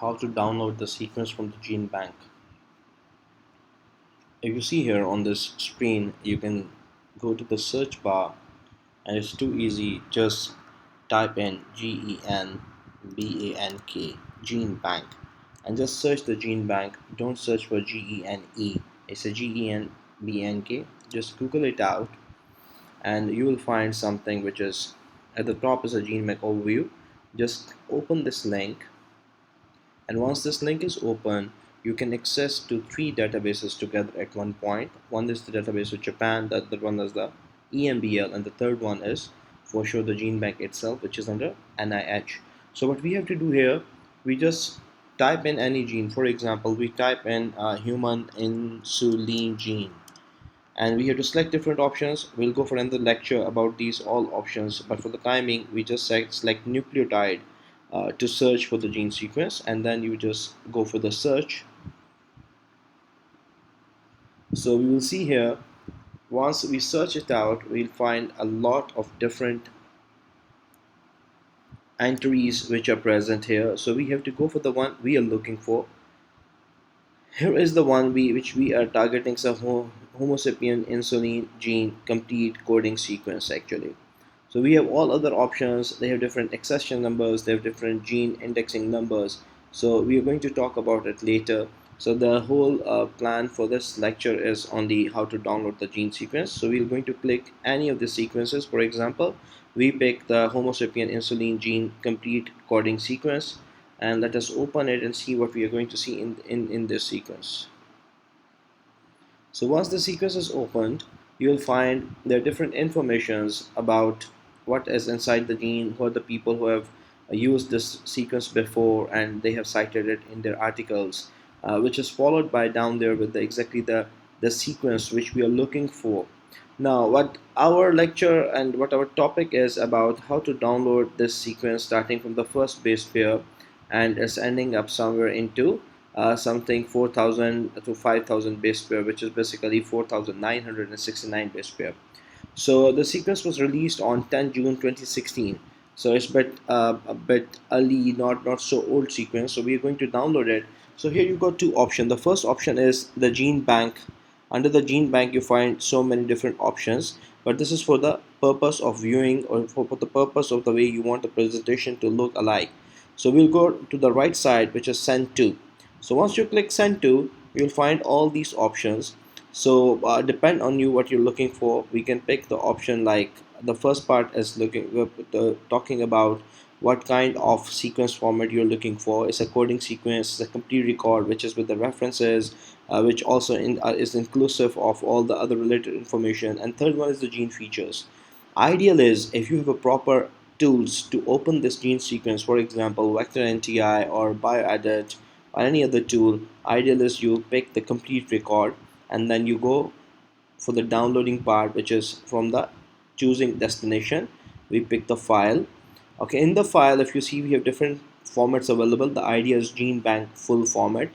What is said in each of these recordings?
how to download the sequence from the GenBank. If you see here on this screen, you can go to the search bar and it's too easy. Just type in GenBank, GenBank, and just search the GenBank. Don't search for GENE. It's a GenBank. Just Google it out and you will find something which is at the top is a GenBank overview. Just open this link, and once this link is open, you can access to three databases together at one point. One is the database of Japan, the other one is the EMBL, and the third one is for sure the GenBank itself, which is under NIH. So what we have to do here, we just type in any gene. For example, we type in human insulin gene, and we have to select different options. We'll go for another lecture about these all options, but for the timing we just select nucleotide to search for the gene sequence, and then you just go for the search. So we will see here, once we search it out, we'll find a lot of different entries which are present here. So we have to go for the one we are looking for. Here is the one which we are targeting, so Homo sapien insulin gene complete coding sequence actually. So we have all other options. They have different accession numbers, they have different gene indexing numbers. So we are going to talk about it later. So the whole plan for this lecture is on the how to download the gene sequence. So we're going to click any of the sequences. For example, we pick the Homo sapien insulin gene complete coding sequence, and let us open it and see what we are going to see in this sequence. So once the sequence is opened, you will find there are different informations about what is inside the gene, who are the people who have used this sequence before and they have cited it in their articles, which is followed by down there with exactly the sequence which we are looking for. Now what our lecture and what our topic is about, how to download this sequence starting from the first base pair and is ending up somewhere into something 4000 to 5000 base pair, which is basically 4969 base pair. So the sequence was released on 10 June 2016. So it's a bit early, not so old sequence. So we're going to download it. So here you got two options. The first option is the GenBank. Under the GenBank you find so many different options, but this is for the purpose of viewing or for the purpose of the way you want the presentation to look alike. So we'll go to the right side, which is send to. So once you click send to, you'll find all these options. So depend on you what you're looking for. We can pick the option like the first part is talking about what kind of sequence format you're looking for. It's a coding sequence, it's a complete record which is with the references, which also is inclusive of all the other related information. And third one is the gene features. Ideal is if you have a proper tools to open this gene sequence, for example vector NTI or bioedit or any other tool. Ideal is you pick the complete record and then you go for the downloading part, which is from the choosing destination. We pick the file. Okay, in the file if you see we have different formats available. The idea is GenBank full format.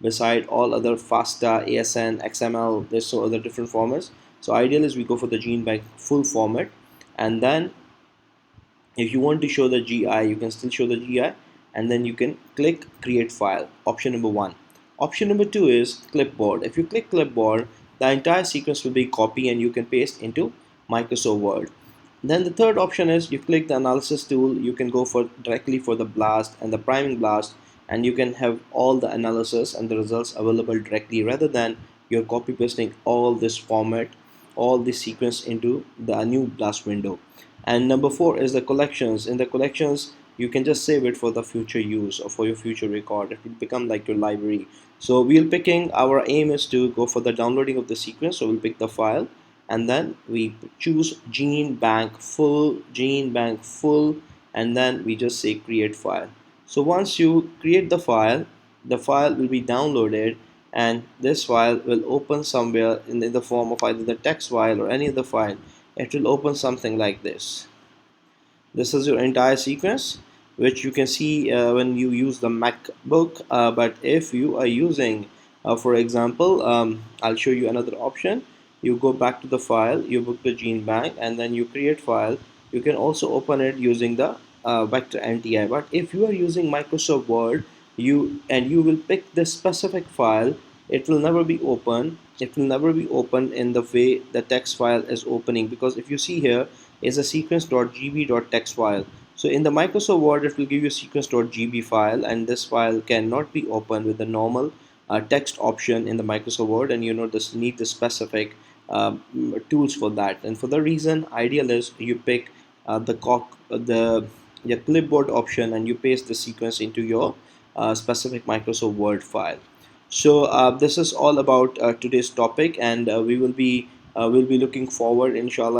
Beside all other FASTA, ASN, XML, there's so other different formats. So ideal is we go for the GenBank full format, and then if you want to show the GI, you can still show the GI, and then you can click create file, option number one. Option number two is clipboard. If you click clipboard, the entire sequence will be copied and you can paste into Microsoft Word. Then the third option is you click the analysis tool. You can go for directly for the blast and the priming blast, and you can have all the analysis and the results available directly rather than you're copy pasting all this format, all this sequence into the new blast window. And number four is the collections. In the collections you can just save it for the future use or for your future record. It will become like your library. So we'll picking, our aim is to go for the downloading of the sequence. So we'll pick the file and then we choose GenBank full, and then we just say create file. So once you create the file will be downloaded, and this file will open somewhere in the form of either the text file or any other file. It will open something like this. This is your entire sequence, which you can see when you use the MacBook, but if you are using for example I'll show you another option. You go back to the file, you book the GenBank, and then you create file. You can also open it using the vector NTI, but if you are using Microsoft Word, you will pick this specific file. It will never be open. It will never be opened in the way the text file is opening, because if you see here is a sequence.gb.text file. So in the Microsoft Word, it will give you sequence.gb file, and this file cannot be opened with the normal text option in the Microsoft Word, and you know this need the specific tools for that. And for the reason, ideal is you pick the clipboard option, and you paste the sequence into your specific Microsoft Word file. So this is all about today's topic, and we will be looking forward, inshallah,